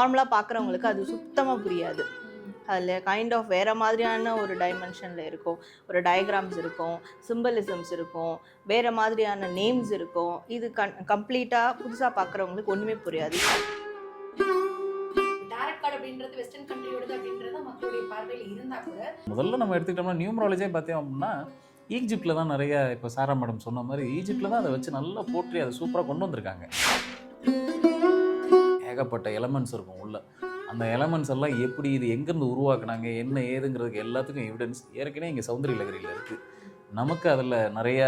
நார்மலாக பார்க்குறவங்களுக்கு அது சுத்தமாக புரியாது. அதில் கைண்ட் ஆஃப் வேறு மாதிரியான ஒரு டைமென்ஷனில் இருக்கும், ஒரு டயக்ராம்ஸ் இருக்கும், சிம்பலிசம்ஸ் இருக்கும், வேறு மாதிரியான நேம்ஸ் இருக்கும். இது கம்ப்ளீட்டாக புதுசாக பார்க்குறவங்களுக்கு ஒன்றுமே புரியாது. அப்படின்றது வெஸ்டர்ன் கண்ட்ரியோடது அப்படின்றது மக்களுடைய பார்வையில் இருந்தால் கூட முதல்ல நம்ம எடுத்துக்கிட்டோம்னா நியூமராலஜியே பார்த்தோம் அப்படின்னா ஈஜிப்டில் தான் நிறைய, இப்போ சாரா மேடம் சொன்ன மாதிரி ஈஜிப்டில் தான் அதை வச்சு நல்லா போற்றி அதை சூப்பராக கொண்டு வந்திருக்காங்க. ஏகப்பட்ட எலமெண்ட்ஸ் இருக்கும் உள்ள. அந்த எலமெண்ட்ஸ் எல்லாம் எப்படி, இது எங்கேருந்து உருவாக்குனாங்க, என்ன ஏதுங்கிறதுக்கு எல்லாத்துக்கும் எவிடன்ஸ் ஏற்கனவே இங்கே சௌந்தரியலகரியில் இருக்குது. நமக்கு அதில் நிறைய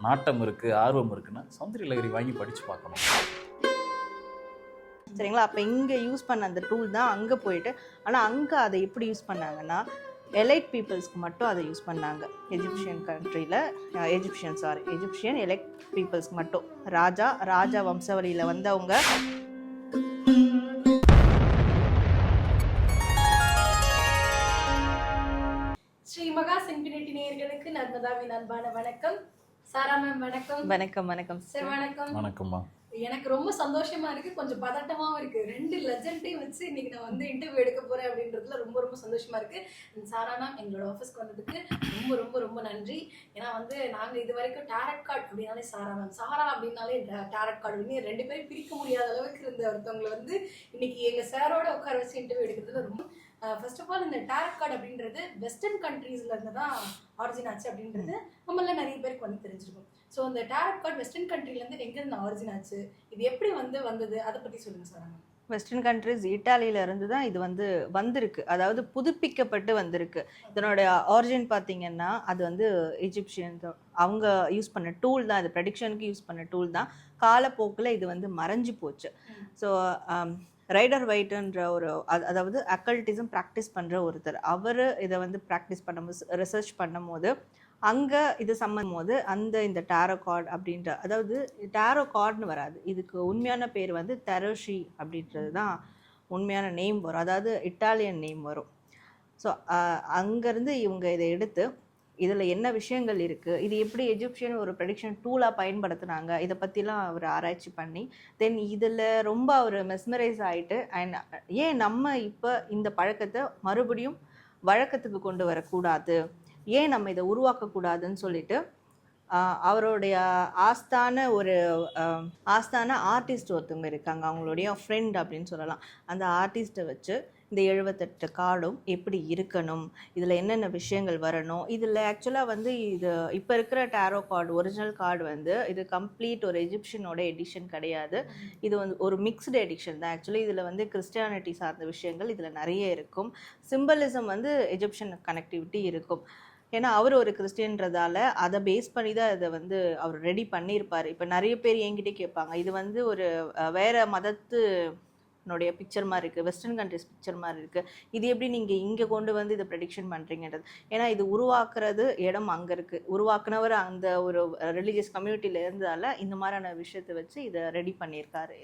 நாட்டம் இருக்குது, ஆர்வம் இருக்குன்னா சௌந்தரியலகரி வாங்கி படித்து பார்க்கணும். சரிங்களா? அப்போ இங்கே யூஸ் பண்ண அந்த டூல் தான் அங்கே போயிட்டு, ஆனால் அங்கே அதை எப்படி யூஸ் பண்ணாங்கன்னா எலைட் பீப்புள்ஸ்க்கு மட்டும் அதை யூஸ் பண்ணாங்க. எஜிப்சியன் கண்ட்ரியில் எஜிப்சியன் எலைட் பீப்புள்ஸ்க்கு மட்டும், ராஜா வம்சவழியில் வந்தவங்க. ஸ்ரீ மகா சிம்பினிட்டி நேயர்களுக்கு நர்மதாவின் அன்பான வணக்கம். சாரா மேம் வணக்கம். வணக்கம். வணக்கம் சார். வணக்கம். வணக்கம்மா. எனக்கு ரொம்ப சந்தோஷமா இருக்கு, கொஞ்சம் பதட்டமாவும் இருக்கு. 2 லெஜண்டையும் வச்சு இன்னைக்கு நான் வந்து இன்டர்வியூ எடுக்க போறேன் அப்படின்றதுல ரொம்ப ரொம்ப சந்தோஷமா இருக்கு. சாரா மேம் எங்களோட ஆஃபீஸ்க்கு வந்ததுக்கு ரொம்ப ரொம்ப ரொம்ப நன்றி. ஏன்னா வந்து நாங்க இது வரைக்கும் டேரட் கார்டு அப்படின்னாலே சாரா மேம், சாரா அப்படின்னாலே டேரட் கார்டு அப்படின்னு 2 பேரும் பிரிக்க முடியாத அளவுக்கு இருந்த ஒருத்தவங்களை வந்து இன்னைக்கு எங்க சாரோட உட்கார வச்சு இன்டர்வியூ எடுக்கிறதுல ரொம்ப ஃபர்ஸ்ட் ஆஃப் ஆல் இந்த டேரட் கார்டு அப்படின்றது வெஸ்டர்ன் கண்ட்ரீஸ்ல இருந்து தான் ஆரிஜின் ஆச்சு அப்படின்றது நம்மள நிறைய பேருக்கு வந்து தெரிஞ்சிருக்கும். ஸோ இந்த டேரட் கார்டு வெஸ்டர்ன் கண்ட்ரிலேருந்து எங்கேருந்து ஆரிஜின் ஆச்சு, இது எப்படி வந்தது, அதை பற்றி சொல்லுங்கள் சார். வெஸ்டர்ன் கண்ட்ரிஸ் இட்டாலியிலேருந்து தான் இது வந்திருக்கு, அதாவது புதுப்பிக்கப்பட்டு வந்திருக்கு. இதனோட ஆரிஜின் பார்த்தீங்கன்னா அது வந்து எஜிப்சியன் அவங்க யூஸ் பண்ண டூல் தான், இது ப்ரெடிக்ஷனுக்கு யூஸ் பண்ண டூல் தான். காலப்போக்கில் இது வந்து மறைஞ்சு போச்சு. ஸோ ரைடர் வைட்டுன்ற ஒரு அதாவது அக்கல்டிசம் ப்ராக்டிஸ் பண்ணுற ஒருத்தர், அவர் இதை வந்து ப்ராக்டிஸ் பண்ணும்போது ரிசர்ச் பண்ணும்போது அங்கே இது சம்மந்தம் போது இந்த டேரோ கார்டு அப்படின்ற, அதாவது டேரோ கார்டுன்னு வராது, இதுக்கு உண்மையான பேர் வந்து தெரோஷி அப்படின்றது தான் உண்மையான நேம் வரும், அதாவது இட்டாலியன் நேம் வரும். ஸோ அங்கேருந்து இவங்க இதை எடுத்து இதில் என்ன விஷயங்கள் இருக்குது, இது எப்படி எஜிப்சியன் ஒரு ப்ரெடிக்ஷன் டூலாக பயன்படுத்தினாங்க, இதை பற்றிலாம் அவர் ஆராய்ச்சி பண்ணி தென் இதில் ரொம்ப அவர் மெஸ்மரைஸ் ஆகிட்டு, அண்ட் ஏன் நம்ம இப்போ இந்த பழக்கத்தை மறுபடியும் வழக்கத்துக்கு கொண்டு வரக்கூடாது, ஏன் நம்ம இதை உருவாக்கக்கூடாதுன்னு சொல்லிட்டு அவருடைய ஆஸ்தான ஆர்டிஸ்ட் ஒருத்தவங்க இருக்காங்க, அவங்களுடைய ஃப்ரெண்ட் அப்படின்னு சொல்லலாம். அந்த ஆர்டிஸ்ட்டை வச்சு இந்த 78 கார்டும் எப்படி இருக்கணும், இதில் என்னென்ன விஷயங்கள் வரணும், இதில் ஆக்சுவலாக வந்து இது இப்போ இருக்கிற டேரோ கார்டு ஒரிஜினல் கார்டு வந்து இது கம்ப்ளீட் ஒரு எஜிப்சியனோட எடிஷன் கிடையாது, இது வந்து ஒரு மிக்ஸ்டு எடிஷன் தான். ஆக்சுவலி இதில் வந்து கிறிஸ்டியானிட்டி சார்ந்த விஷயங்கள் இதில் நிறைய இருக்கும், சிம்பலிசம் வந்து எஜிப்சியன் கனெக்டிவிட்டி இருக்கும். ஏன்னா அவர் ஒரு கிறிஸ்டியன்றதால அதை பேஸ் பண்ணி தான் இதை வந்து அவர் ரெடி பண்ணியிருப்பார். இப்போ நிறைய பேர் என்கிட்டே கேட்பாங்க, இது வந்து ஒரு வேறு மதத்தினுடைய பிக்சர் மாதிரி இருக்குது, வெஸ்டர்ன் கண்ட்ரிஸ் பிக்சர் மாதிரி இருக்குது, இது எப்படி நீங்கள் இங்கே கொண்டு வந்து இதை ப்ரெடிக்ஷன் பண்ணுறீங்கன்றது. ஏன்னா இது உருவாக்குறது இடம் அங்கே இருக்குது, உருவாக்குனவர் அந்த ஒரு ரிலீஜியஸ் கம்யூனிட்டியில் இருந்ததால் இந்த மாதிரியான விஷயத்தை வச்சு இதை ரெடி பண்ணியிருக்காரு.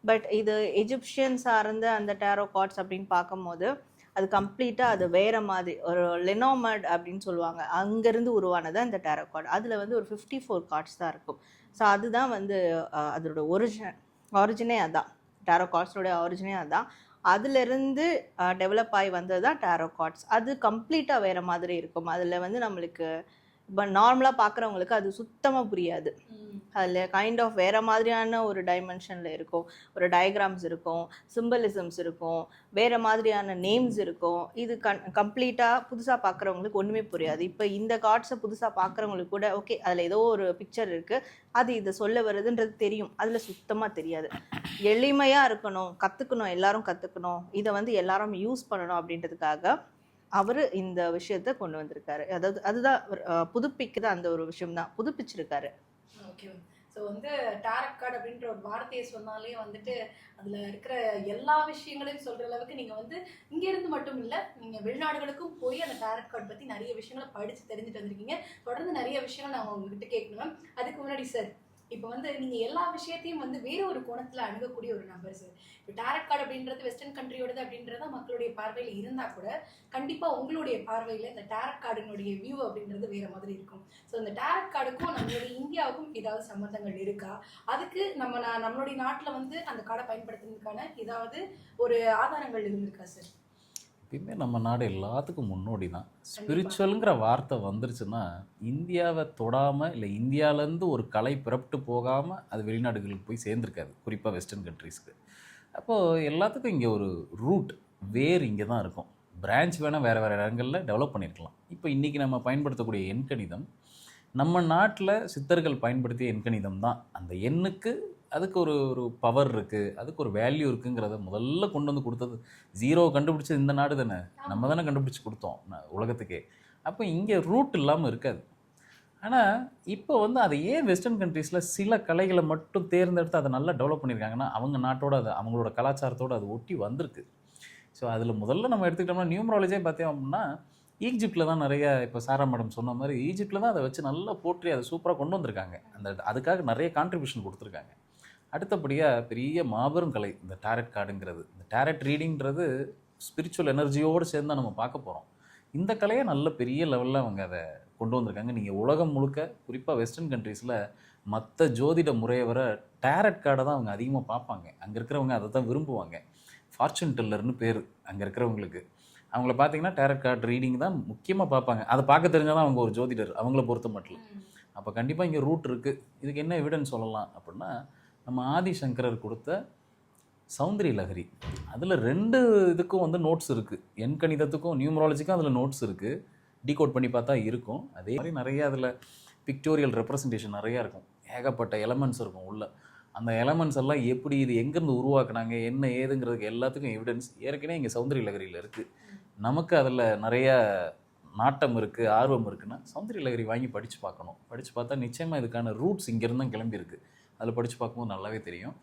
பட் இது எஜிப்சியன் சார்ந்த அந்த டேரோ கார்ட்ஸ் அப்படின்னு பார்க்கும்போது அது கம்ப்ளீட்டாக அது வேறு மாதிரி ஒரு லெனோமட் அப்படின்னு சொல்லுவாங்க, அங்கேருந்து உருவானது அந்த டேரோ கார்டு. அதில் வந்து ஒரு 54 கார்ட்ஸ் தான் இருக்கும். ஸோ அதுதான் வந்து அதோட ஆரிஜினே அதான், டேரோ கார்ட்ஸோட ஆரிஜினே அதான். அதுலேருந்து டெவலப் ஆகி வந்தது தான் டேரோ கார்ட்ஸ். அது கம்ப்ளீட்டாக வேறு மாதிரி இருக்கும். அதில் வந்து நம்மளுக்கு இப்போ நார்மலாக பார்க்குறவங்களுக்கு அது சுத்தமாக புரியாது. அதில் கைண்ட் ஆஃப் வேறு மாதிரியான ஒரு டைமென்ஷனில் இருக்கும், ஒரு டயக்ராம்ஸ் இருக்கும், சிம்பலிசம்ஸ் இருக்கும், வேறு மாதிரியான நேம்ஸ் இருக்கும். இது கம்ப்ளீட்டாக புதுசாக பார்க்குறவங்களுக்கு ஒன்றுமே புரியாது. இப்போ இந்த கார்ட்ஸை புதுசாக பார்க்குறவங்களுக்கு கூட ஓகே அதில் ஏதோ ஒரு பிக்சர் இருக்குது, அது இதை சொல்ல வருதுன்றது தெரியும், அதில் சுத்தமாக தெரியாது. எளிமையாக இருக்கணும், கற்றுக்கணும், எல்லாரும் கற்றுக்கணும், இதை வந்து எல்லாரும் யூஸ் பண்ணணும் அப்படின்றதுக்காக அவர் இந்த விஷயத்த கொண்டு வந்திருக்காரு. அதாவது அதுதான் புதுப்பிக்குது, அந்த ஒரு விஷயம் தான் புதுப்பிச்சிருக்காரு. ஓகே. ஸோ வந்து டேரட் கார்டு அப்படின்ற ஒரு வார்த்தையை சொன்னாலே வந்துட்டு அதில் இருக்கிற எல்லா விஷயங்களையும் சொல்கிற அளவுக்கு நீங்கள் வந்து இங்கேருந்து மட்டும் இல்லை, நீங்கள் வெளிநாடுகளுக்கும் போய் அந்த டேரட் கார்டு பற்றி நிறைய விஷயங்களை படித்து தெரிஞ்சுட்டு வந்திருக்கீங்க. தொடர்ந்து நிறைய விஷயங்கள் நான் உங்ககிட்ட கேட்கணும். அதுக்கு முன்னாடி சார், இப்போ வந்து நீங்க எல்லா விஷயத்தையும் வந்து வேற ஒரு கோணத்துல அணுகக்கூடிய ஒரு நபர் சார். இப்போ டேரட் கார்டு அப்படின்றது வெஸ்டர்ன் கண்ட்ரியோடது அப்படின்றத மக்களுடைய பார்வையில இருந்தா கூட கண்டிப்பா உங்களுடைய பார்வையில இந்த டேரட் கார்டினுடைய வியூ அப்படின்றது வேற மாதிரி இருக்கும். ஸோ இந்த டேரட் கார்டுக்கும் நம்மளுடைய இந்தியாவுக்கும் ஏதாவது சம்பந்தங்கள் இருக்கா? அதுக்கு நம்மளுடைய நாட்டுல வந்து அந்த கார்டை பயன்படுத்துறதுக்கான ஏதாவது ஒரு ஆதாரங்கள் இருந்திருக்கா சார்? எப்பயுமே நம்ம நாடு எல்லாத்துக்கும் முன்னோடி தான். ஸ்பிரிச்சுவலுங்கிற வார்த்தை வந்துருச்சுன்னா இந்தியாவை தொடாமல் இல்லை இந்தியாவிலேருந்து ஒரு கலை பிறப்பிட்டு போகாமல் அது வெளிநாடுகளுக்கு போய் சேர்ந்துருக்காது, குறிப்பாக வெஸ்டர்ன் கண்ட்ரீஸ்க்கு. அப்போது எல்லாத்துக்கும் இங்கே ஒரு ரூட் வேர் இங்கே தான் இருக்கும். பிரான்ச் வேணால் வேறு வேறு இடங்களில் டெவலப் பண்ணியிருக்கலாம். இப்போ இன்றைக்கி நம்ம பயன்படுத்தக்கூடிய எண்கணிதம் நம்ம நாட்டில் சித்தர்கள் பயன்படுத்திய எண்கணிதம் தான். அந்த எண்ணுக்கு அதுக்கு ஒரு பவர் இருக்குது, அதுக்கு ஒரு வேல்யூ இருக்குங்கிறத முதல்ல கொண்டு வந்து கொடுத்தது. ஜீரோ கண்டுபிடிச்சது இந்த நாடு தானே, நம்ம தானே கண்டுபிடிச்சி கொடுத்தோம் உலகத்துக்கே. அப்போ இங்கே ரூட் இல்லாமல் இருக்காது. ஆனால் இப்போ வந்து அதை ஏன் வெஸ்டர்ன் கண்ட்ரீஸில் சில கலைகளை மட்டும் தேர்ந்தெடுத்து அதை நல்லா டெவலப் பண்ணியிருக்காங்கன்னா அவங்க நாட்டோட அது அவங்களோட கலாச்சாரத்தோடு அது ஒட்டி வந்திருக்கு. ஸோ அதில் முதல்ல நம்ம எடுத்துக்கிட்டோம்னா நியூமராலஜியே பார்த்தோம் அப்படின்னா ஈஜிப்டில் தான் நிறைய, இப்போ சாரா மேடம் சொன்ன மாதிரி ஈஜிப்டில் தான் அதை வச்சு நல்லா போற்றி அதை சூப்பராக கொண்டு வந்திருக்காங்க. அதுக்காக நிறைய கான்ட்ரிபியூஷன் கொடுத்துருக்காங்க. அடுத்தபடியாக பெரிய மாபெரும் கலை இந்த டேரட் கார்டுங்கிறது. இந்த டேரட் ரீடிங்கிறது ஸ்பிரிச்சுவல் எனர்ஜியோடு சேர்ந்து தான் நம்ம பார்க்க போகிறோம். இந்த கலையை நல்ல பெரிய லெவலில் அவங்க அதை கொண்டு வந்திருக்காங்க. நீங்கள் உலகம் முழுக்க குறிப்பாக வெஸ்டர்ன் கண்ட்ரீஸில் மற்ற ஜோதிட முறையை வர டேரட் கார்டை தான் அவங்க அதிகமாக பார்ப்பாங்க. அங்கே இருக்கிறவங்க அதை தான் விரும்புவாங்க. ஃபார்ச்சூன் டெல்லர்னு பேர் அங்கே இருக்கிறவங்களுக்கு. அவங்கள பார்த்தீங்கன்னா டேரட் கார்டு ரீடிங் தான் முக்கியமாக பார்ப்பாங்க. அதை பார்க்க தெரிஞ்சால் தான் அவங்க ஒரு ஜோதிடர், அவங்கள பொறுத்த மட்டும். அப்போ கண்டிப்பாக இங்கே ரூட் இருக்குது. இதுக்கு என்ன எவிடன்ஸ் சொல்லலாம் அப்படின்னா, நம்ம ஆதிசங்கரர் கொடுத்த சௌந்தரிய லஹரி, அதில் 2 இதுக்கும் வந்து நோட்ஸ் இருக்குது. எண்கணிதத்துக்கும் நியூமராலஜிக்கும் அதில் நோட்ஸ் இருக்குது. டீகோட் பண்ணி பார்த்தா இருக்கும். அதே மாதிரி நிறைய அதில் பிக்டோரியல் ரெப்ரசன்டேஷன் நிறையா இருக்கும். ஏகப்பட்ட எலமெண்ட்ஸ் இருக்கும் உள்ள. அந்த எலமெண்ட்ஸ் எல்லாம் எப்படி இது எங்கேருந்து உருவாக்குனாங்க என்ன ஏதுங்கிறதுக்கு எல்லாத்துக்கும் எவிடன்ஸ் ஏற்கனவே இங்கே சௌந்தரிய லஹரியில் இருக்குது. நமக்கு அதில் நிறைய நாட்டம் இருக்குது, ஆர்வம் இருக்குன்னா சௌந்தரிய லஹரி வாங்கி படித்து பார்க்கணும். படித்து பார்த்தா நிச்சயமாக இதுக்கான ரூட்ஸ் இங்கேருந்து தான் கிளம்பியிருக்கு. அதில் படித்து பார்க்கும்போது நல்லாவே தெரியும்.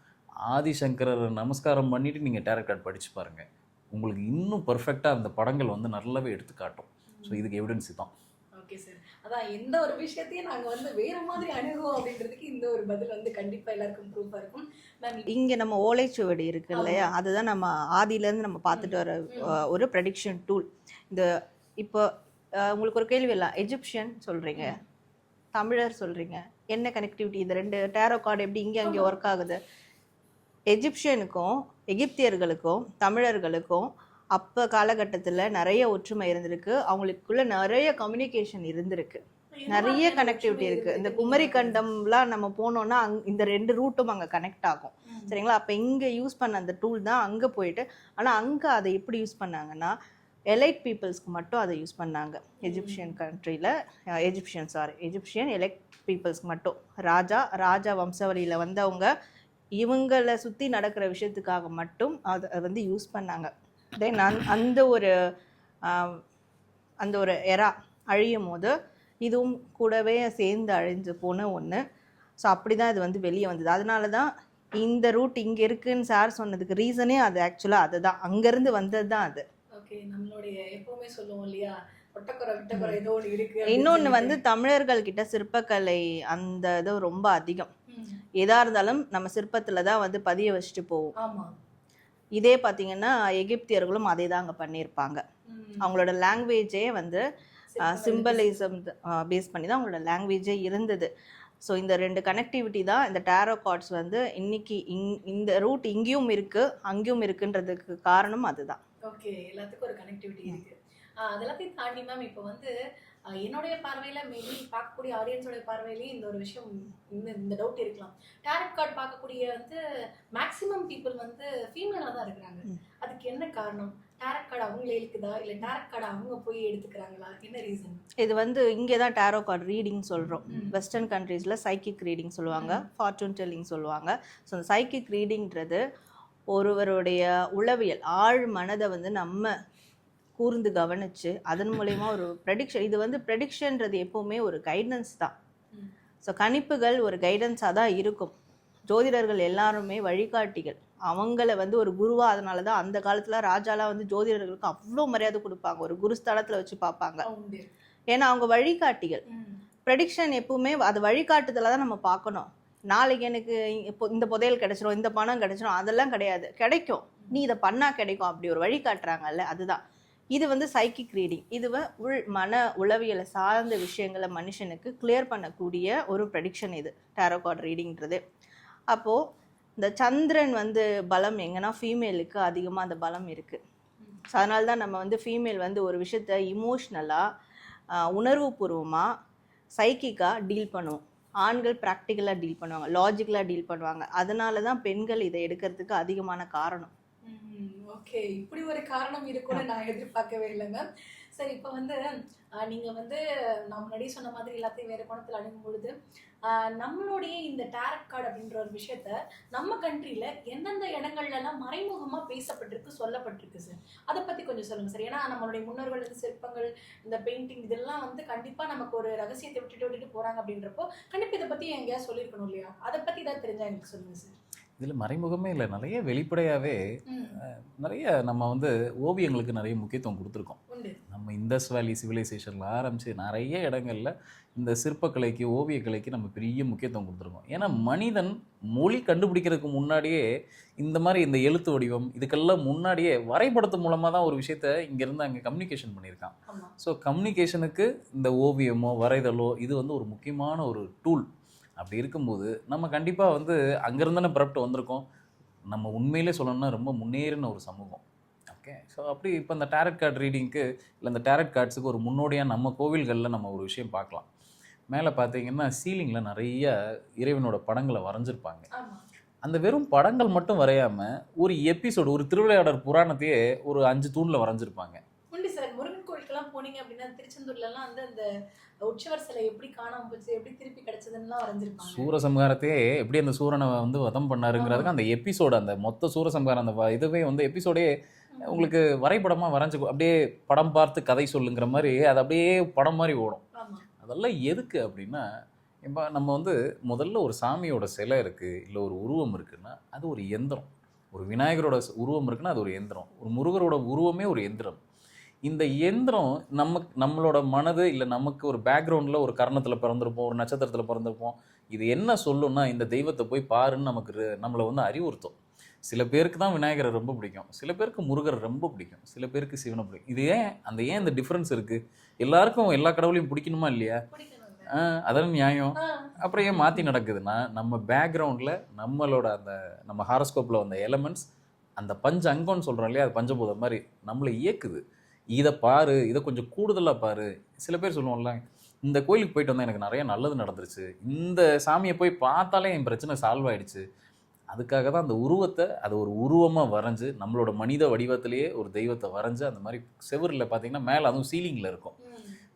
ஆதிசங்கரர் நமஸ்காரம் பண்ணிவிட்டு நீங்கள் டேரட் கார்டு படித்து பாருங்கள், உங்களுக்கு இன்னும் பர்ஃபெக்டாக அந்த படங்கள் வந்து நல்லாவே எடுத்து காட்டும். ஸோ இதுக்கு எவிடன்ஸ் தான். ஓகே சார், அதான் எந்த ஒரு விஷயத்தையும் நாங்கள் வந்து வேற மாதிரி அணுகுவோம் அப்படின்றதுக்கு இந்த ஒரு பதில் வந்து கண்டிப்பாக எல்லாருக்கும் ப்ரூஃபாக இருக்கும். மேம் இங்கே நம்ம ஓலைச்சுவடி இருக்கு இல்லையா, அதுதான் நம்ம ஆதியிலேருந்து நம்ம பார்த்துட்டு வர ஒரு ப்ரெடிக்ஷன் டூல். இந்த இப்போ உங்களுக்கு ஒரு கேள்வி இல்லை, எஜிப்சியன் சொல்கிறீங்க, தமிழர் சொல்கிறீங்க, என்ன கனெக்டிவிட்டி? இந்த 2 டேரோ கார்டு எப்படி இங்கே அங்கே ஒர்க் ஆகுது? எஜிப்சியனுக்கும் எகிப்தியர்களுக்கும் தமிழர்களுக்கும் அப்போ காலகட்டத்தில் நிறைய ஒற்றுமை இருந்திருக்கு. அவங்களுக்குள்ள நிறைய கம்யூனிகேஷன் இருந்திருக்கு, நிறைய கனெக்டிவிட்டி இருக்குது. இந்த குமரி கண்டம்லாம் நம்ம போனோன்னா இந்த 2 ரூட்டும் அங்கே கனெக்ட் ஆகும். சரிங்களா? அப்போ இங்கே யூஸ் பண்ண அந்த டூல் தான் அங்கே போயிட்டு, ஆனால் அங்கே அதை எப்படி யூஸ் பண்ணாங்கன்னா எலைட் பீப்புள்ஸ்க்கு மட்டும் அதை யூஸ் பண்ணாங்க. எஜிப்சியன் கண்ட்ரியில் எஜிப்சியன் எலைட் பீப்புள்ஸ்க்கு மட்டும், ராஜா வம்சாவளியில் வந்தவங்க, இவங்களை சுற்றி நடக்கிற விஷயத்துக்காக மட்டும் அதை வந்து யூஸ் பண்ணாங்க. தென் அந்த ஒரு எரா அழியும் போது இதுவும் கூடவே சேர்ந்து அழிஞ்சு போன ஒன்று. ஸோ அப்படி தான் இது வந்து வெளியே வந்தது. அதனால தான் இந்த ரூட் இங்கே இருக்குன்னு சார் சொன்னதுக்கு ரீசனே அது. ஆக்சுவலாக அதுதான், அங்கேருந்து வந்தது தான் அது. ஓகே, நம்மளுடைய எப்பவுமே சொல்லுவோம் இல்லையா, ஒட்டக்குறை விட்டக்குறை ஏதோ ஒன்று இருக்கு. இன்னொன்று வந்து தமிழர்கள் கிட்ட சிற்பக்கலை அந்த இது ரொம்ப அதிகம். எதா இருந்தாலும் நம்ம சிற்பத்தில் தான் வந்து பதிய வச்சுட்டு போவோம். ஆமாம். இதே பார்த்தீங்கன்னா எகிப்தியர்களும் அதே தான் அங்கே பண்ணியிருப்பாங்க. அவங்களோட லாங்குவேஜே வந்து சிம்பலிசம் பேஸ் பண்ணி தான் அவங்களோட லாங்குவேஜே இருந்தது. ஸோ இந்த 2 கனெக்டிவிட்டி தான் இந்த டேரோ கார்ட்ஸ் வந்து இன்னைக்கு இந்த ரூட் இங்கேயும் இருக்குது அங்கேயும் இருக்குன்றதுக்கு காரணம் அதுதான். ஓகே, எல்லாத்துக்கும் ஒரு கனெக்டிவிட்டி இருக்கு. அதெல்லாத்தையும் தாண்டி மேம் இப்போ வந்து என்னுடைய பார்வையில மேபி பார்க்கக்கூடிய ஆடியன்ஸோட பார்வையிலேயே இந்த ஒரு விஷயம், இந்த டவுட் இருக்கலாம். டேரட் கார்டு பார்க்கக்கூடிய வந்து மேக்ஸிமம் பீப்புள் வந்து ஃபீமேலாக தான் இருக்கிறாங்க. அதுக்கு என்ன காரணம்? டேரட் கார்டு அவங்களே இருக்குதா, இல்லை டேரட் கார்டு அவங்க போய் எடுத்துக்கிறாங்களா, என்ன ரீசன்? இது வந்து இங்கே தான் டேரோ கார்டு ரீடிங் சொல்கிறோம். வெஸ்டர்ன் கண்ட்ரீஸில் சைக்கிக் ரீடிங் சொல்லுவாங்க, ஃபார்ச்சூன் டெல்லிங் சொல்லுவாங்க. ஸோ அந்த சைக்கிக் ரீடிங்கிறது ஒருவருடைய உளவியல் ஆழ் மனதை வந்து நம்ம கூர்ந்து கவனித்து அதன் மூலயமா ஒரு ப்ரெடிக்ஷன். இது வந்து ப்ரெடிக்ஷன்றது எப்போவுமே ஒரு கைடன்ஸ் தான். ஸோ கணிப்புகள் ஒரு கைடன்ஸாக தான் இருக்கும். ஜோதிடர்கள் எல்லாருமே வழிகாட்டிகள். அவங்கள வந்து ஒரு குருவாக, அதனால தான் அந்த காலத்தில் ராஜாலாம் வந்து ஜோதிடர்களுக்கு அவ்வளோ மரியாதை கொடுப்பாங்க, ஒரு குருஸ்தலத்தில் வச்சு பார்ப்பாங்க. ஏன்னா அவங்க வழிகாட்டிகள். ப்ரெடிக்ஷன் எப்பவுமே அது வழிகாட்டுதலாக தான் நம்ம பார்க்கணும். நாளைக்கு எனக்கு இப்போ இந்த புதையல் கிடைச்சிரும், இந்த பணம் கிடைச்சிரும், அதெல்லாம் கிடையாது. கிடைக்கும், நீ இதை பண்ணா கிடைக்கும், அப்படி ஒரு வழி காட்டுறாங்கல்ல, அதுதான். இது வந்து சைக்கிக் ரீடிங். இது மன உளவியலை சார்ந்த விஷயங்களை மனுஷனுக்கு கிளியர் பண்ணக்கூடிய ஒரு ப்ரெடிக்ஷன் இது டாரோ கார்டு ரீடிங்கிறது. அப்போது இந்த சந்திரன் வந்து பலம் எங்கன்னா ஃபீமேலுக்கு அதிகமாக அந்த பலம் இருக்குது. ஸோ அதனால தான் நம்ம வந்து ஃபீமேல் வந்து ஒரு விஷயத்த இமோஷ்னலாக உணர்வுபூர்வமாக சைக்கிக்காக டீல் பண்ணுவோம். ஆண்கள் ப்ராக்டிக்கலாக டீல் பண்ணுவாங்க, லாஜிக்கலாக டீல் பண்ணுவாங்க. அதனால தான் பெண்கள் இதை எடுக்கிறதுக்கு அதிகமான காரணம். ஓகே, இப்படி ஒரு காரணம் இருக்குன்னு நான் எதிர்பார்க்கவே இல்லை மேம். சரி, இப்போ வந்து நீங்கள் வந்து நான் முன்னாடி சொன்ன மாதிரி எல்லாத்தையும் வேறு கோணத்தில் அணுகும் பொழுது நம்மளுடைய இந்த டேரட் கார்டு அப்படின்ற ஒரு விஷயத்த நம்ம கண்ட்ரியில் எந்தெந்த இடங்கள்லாம் மறைமுகமாக பேசப்பட்டிருக்கு, சொல்லப்பட்டிருக்கு சார், அதை பற்றி கொஞ்சம் சொல்லுங்கள் சார். ஏன்னா நம்மளுடைய முன்னோர்கள் இந்த சிற்பங்கள், இந்த பெயிண்டிங், இதெல்லாம் வந்து கண்டிப்பாக நமக்கு ஒரு ரகசியத்தை விட்டுட்டு போகிறாங்க. அப்படின்றப்போ கண்டிப்பாக இதை பற்றி எங்கேயாவது சொல்லியிருக்கணும் இல்லையா? அதை பற்றி தான் தெரிஞ்சால் எனக்கு சொல்லுங்கள் சார். இதில் மறைமுகமே இல்லை, நிறைய வெளிப்படையாகவே நிறைய நம்ம வந்து ஓவியங்களுக்கு நிறைய முக்கியத்துவம் கொடுத்துருக்கோம். நம்ம இண்டஸ் வேலி சிவிலைசேஷனில் ஆரம்பித்து நிறைய இடங்களில் இந்த சிற்பக்கலைக்கு, ஓவியக்கலைக்கு நம்ம பெரிய முக்கியத்துவம் கொடுத்துருக்கோம். ஏன்னா மனிதன் மொழி கண்டுபிடிக்கிறதுக்கு முன்னாடியே இந்த மாதிரி இந்த எழுத்து வடிவம் இதுக்கெல்லாம் முன்னாடியே வரைபடத்து மூலமாக தான் ஒரு விஷயத்த இங்கேருந்து அங்கே கம்யூனிகேஷன் பண்ணியிருக்கான். ஸோ கம்யூனிகேஷனுக்கு இந்த ஓவியமோ வரைதலோ இது வந்து ஒரு முக்கியமான ஒரு டூல். அப்படி இருக்கும்போது நம்ம கண்டிப்பாக வந்து அங்கேருந்து தானே புறப்பட்டு வந்திருக்கோம். நம்ம உண்மையிலே சொல்லணும்னா ரொம்ப முன்னேறின ஒரு சமூகம். ஓகே, ஸோ அப்படி இப்போ இந்த டேரட் கார்டு ரீடிங்க்கு இல்லை இந்த டேரட் கார்ட்ஸுக்கு ஒரு முன்னோடியாக நம்ம கோவில்களில் நம்ம ஒரு விஷயம் பார்க்கலாம். மேலே பார்த்தீங்கன்னா சீலிங்கில் நிறைய இறைவனோட படங்களை வரைஞ்சிருப்பாங்க. அந்த வெறும் படங்கள் மட்டும் வரையாமல் ஒரு எபிசோடு, ஒரு திருவிளையாடல் புராணத்தையே ஒரு 5 தூணில் வரைஞ்சிருப்பாங்க. உண்டு சார். முருகன் கோயிலுக்கெல்லாம் போனீங்க அப்படின்னா திருச்செந்தூர்லலாம் வந்து அந்த உற்சவர் சிலை எப்படி காணாம போச்சு, எப்படி திருப்பி கிடைச்சதுன்னு வரைஞ்சிருப்பாங்க. சூரசம்ஹாரத்தையே எப்படி அந்த சூரனை வந்து வதம் பண்ணாருங்கிறதுக்கு அந்த எபிசோடு, அந்த மொத்த சூரசம்ஹாரம் அந்த இதுவே வந்து எபிசோடே உங்களுக்கு வரைபடமாக வரைஞ்சி அப்படியே படம் பார்த்து கதை சொல்லுங்கிற மாதிரி அது அப்படியே படம் மாதிரி ஓடும். அதெல்லாம் எதுக்கு அப்படின்னா, இப்போ நம்ம வந்து முதல்ல ஒரு சாமியோட சிலை இருக்குது, இல்லை ஒரு உருவம் இருக்குன்னா அது ஒரு எந்திரம். ஒரு விநாயகரோட உருவம் இருக்குன்னா அது ஒரு எந்திரம். ஒரு முருகரோட உருவமே ஒரு எந்திரம். இந்த எந்திரம் நம்மளோட மனது இல்லை நமக்கு ஒரு பேக்ரவுண்டில் ஒரு கர்ணத்தில் பிறந்திருப்போம், ஒரு நட்சத்திரத்தில் பிறந்திருப்போம். இது என்ன சொல்லுன்னா இந்த தெய்வத்தை போய் பாருன்னு நம்மளை வந்து அறிவுறுத்தும். சில பேருக்கு தான் விநாயகரை ரொம்ப பிடிக்கும், சில பேருக்கு முருகரை ரொம்ப பிடிக்கும், சில பேருக்கு சிவனை பிடிக்கும். இது ஏன் இந்த டிஃப்ரென்ஸ் இருக்குது? எல்லாருக்கும் எல்லா கடவுளையும் பிடிக்கணுமா இல்லையா? அதெல்லாம் நியாயம். அப்புறம் ஏன் மாற்றி நடக்குதுன்னா, நம்ம பேக்ரவுண்டில் நம்மளோட நம்ம ஹாரோஸ்கோப்பில் வந்த எலமெண்ட்ஸ், அந்த பஞ்ச அங்கம்னு சொல்கிறோம் இல்லையா, அது பஞ்சபூதம் மாதிரி நம்மளை இயக்குது. இதை பாரு, இதை கொஞ்சம் கூடுதலாக பாரு. சில பேர் சொல்லுவோம்ல, இந்த கோயிலுக்கு போயிட்டு வந்தால் எனக்கு நிறைய நல்லது நடந்துருச்சு, இந்த சாமியை போய் பார்த்தாலே என் பிரச்சனை சால்வ் ஆகிடுச்சு. அதுக்காக தான் அந்த உருவத்தை அது ஒரு உருவமாக வரைஞ்சி நம்மளோட மனித வடிவத்திலேயே ஒரு தெய்வத்தை வரைஞ்சி அந்த மாதிரி செவரில் பார்த்தீங்கன்னா மேலே, அதுவும் சீலிங்கில் இருக்கும்,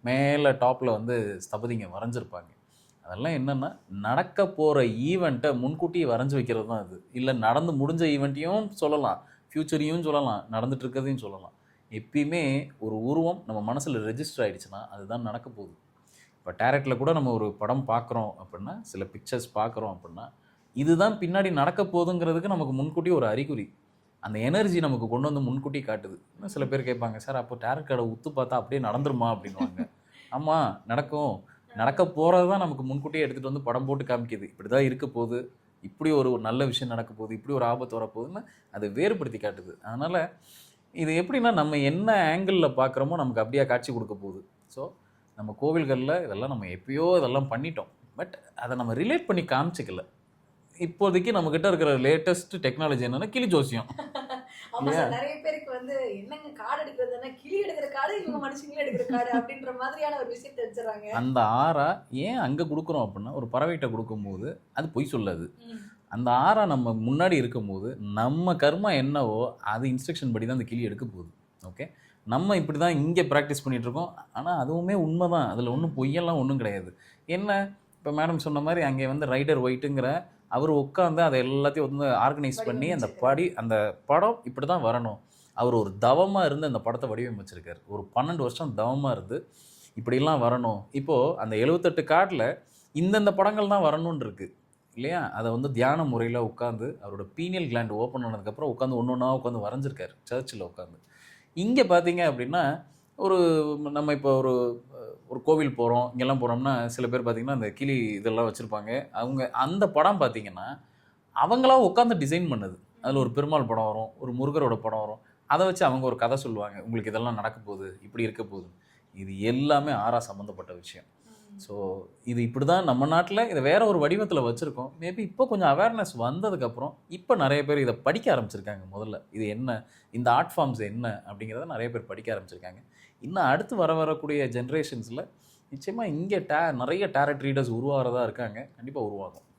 மேலே டாப்பில் வந்து ஸ்தபதிங்க வரைஞ்சிருப்பாங்க. அதெல்லாம் என்னென்னா நடக்க போகிற ஈவெண்ட்டை முன்கூட்டியே வரைஞ்சி வைக்கிறது தான் அது. இல்லை நடந்து முடிஞ்ச ஈவெண்ட்டையும் சொல்லலாம், ஃப்யூச்சரையும் சொல்லலாம், நடந்துட்டு இருக்கிறதையும் சொல்லலாம். எப்பயுமே ஒரு உருவம் நம்ம மனசில் ரெஜிஸ்டர் ஆகிடுச்சுன்னா அதுதான் நடக்க போகுது. இப்போ டேரக்டில் கூட நம்ம ஒரு படம் பார்க்குறோம் அப்படின்னா, சில பிக்சர்ஸ் பார்க்குறோம் அப்படின்னா, இதுதான் பின்னாடி நடக்க போகுதுங்கிறதுக்கு நமக்கு முன்கூட்டி ஒரு அறிகுறி. அந்த எனர்ஜி நமக்கு கொண்டு வந்து முன்கூட்டி காட்டுது. இன்னும் சில பேர் கேட்பாங்க, சார் அப்போ டேரட் கார்டை உத்து பார்த்தா அப்படியே நடந்துருமா அப்படின்வாங்க. ஆமாம், நடக்கும். நடக்க போகிறது தான் நமக்கு முன்கூட்டியே எடுத்துகிட்டு வந்து படம் போட்டு காமிக்கிது. இப்படி தான் இருக்க போகுது, இப்படி ஒரு நல்ல விஷயம் நடக்க போகுது, இப்படி ஒரு ஆபத்து வரப்போகுதுன்னு அது வேறுபடுத்தி காட்டுது. அதனால் இது எப்படின்னா, நம்ம என்ன ஆங்கிளில் பார்க்குறோமோ நமக்கு அப்படியே காட்சி கொடுக்க போகுது. ஸோ நம்ம கோவில்களில் இதெல்லாம் நம்ம எப்பயோ இதெல்லாம் பண்ணிட்டோம், பட் அதை நம்ம ரிலேட் பண்ணி காமிச்சிக்கல. இப்போதைக்கு நம்மக்கிட்ட இருக்கிற லேட்டஸ்ட் டெக்னாலஜி என்னன்னா கிளி ஜோசியம். நிறைய பேருக்கு வந்து என்னங்க கார்டு எடுக்கிறதுனா கிளி எடுக்கிற கார்டு, இவங்க மனுஷங்களே எடுக்கிற கார்டு அப்படின்ற மாதிரியான ஒரு விஷயத்தை வச்சுறாங்க. அந்த ஆறா ஏன் அங்கே கொடுக்குறோம் அப்படின்னா, ஒரு பறவைகிட்ட கொடுக்கும்போது அது பொய் சொல்லாது. அந்த ஆறா நம்ம முன்னாடி இருக்கும்போது நம்ம கர்மா என்னவோ அது இன்ஸ்ட்ரக்ஷன் படி தான் அந்த கிளி எடுக்க போகுது. ஓகே, நம்ம இப்படி தான் இங்கே ப்ராக்டிஸ் பண்ணிகிட்ருக்கோம். ஆனால் அதுவுமே உண்மை தான், அதில் ஒன்றும் பொய்யெல்லாம் ஒன்றும் கிடையாது. என்ன, இப்போ மேடம் சொன்ன மாதிரி அங்கே வந்து ரைடர் ஒயிட்டுங்கிற அவர் உட்காந்து அதை எல்லாத்தையும் வந்து ஆர்கனைஸ் பண்ணி அந்த படம் இப்படி தான் வரணும். அவர் ஒரு தவமாக இருந்து அந்த படத்தை வடிவமைச்சிருக்கார். ஒரு 12 வருஷம் தவமாக இருந்து இப்படிலாம் வரணும். இப்போது அந்த 78 கார்டில் இந்தந்த படங்கள் தான் வரணும்னு இருக்குது இல்லையா? அதை வந்து தியான முறையில் உட்காந்து அவரோட பீனியல் கிளாண்ட் ஓப்பன் பண்ணதுக்கப்புறம் உட்காந்து ஒன்று ஒன்றா உட்காந்து வரைஞ்சிருக்காரு சர்ச்சில் உட்காந்து. இங்கே பார்த்தீங்க அப்படின்னா, நம்ம இப்போ ஒரு ஒரு கோவில் போகிறோம் இங்கெல்லாம் போகிறோம்னா சில பேர் பார்த்தீங்கன்னா அந்த கிளி இதெல்லாம் வச்சுருப்பாங்க. அவங்க அந்த படம் பார்த்தீங்கன்னா அவங்களா உட்காந்து டிசைன் பண்ணது. அதில் ஒரு பெருமாள் படம் வரும், ஒரு முருகரோட படம் வரும். அதை வச்சு அவங்க ஒரு கதை சொல்லுவாங்க, உங்களுக்கு இதெல்லாம் நடக்க போகுது, இப்படி இருக்க போகுது. இது எல்லாமே ஆறா சம்மந்தப்பட்ட விஷயம். ஸோ இது இப்படி தான் நம்ம நாட்டில் இதை வேற ஒரு வடிவத்தில் வச்சுருக்கோம். மேபி இப்போ கொஞ்சம் அவேர்னஸ் வந்ததுக்கப்புறம் இப்போ நிறைய பேர் இதை படிக்க ஆரம்பிச்சிருக்காங்க. முதல்ல இது என்ன, இந்த ஆர்ட் ஃபார்ம்ஸ் என்ன அப்படிங்கிறத நிறைய பேர் படிக்க ஆரம்பிச்சிருக்காங்க. இன்னும் அடுத்து வரக்கூடிய ஜென்ரேஷன்ஸில் நிச்சயமாக இங்கே நிறைய டேரட் ரீடர்ஸ் உருவாகிறதா இருக்காங்க. கண்டிப்பாக உருவாகும்.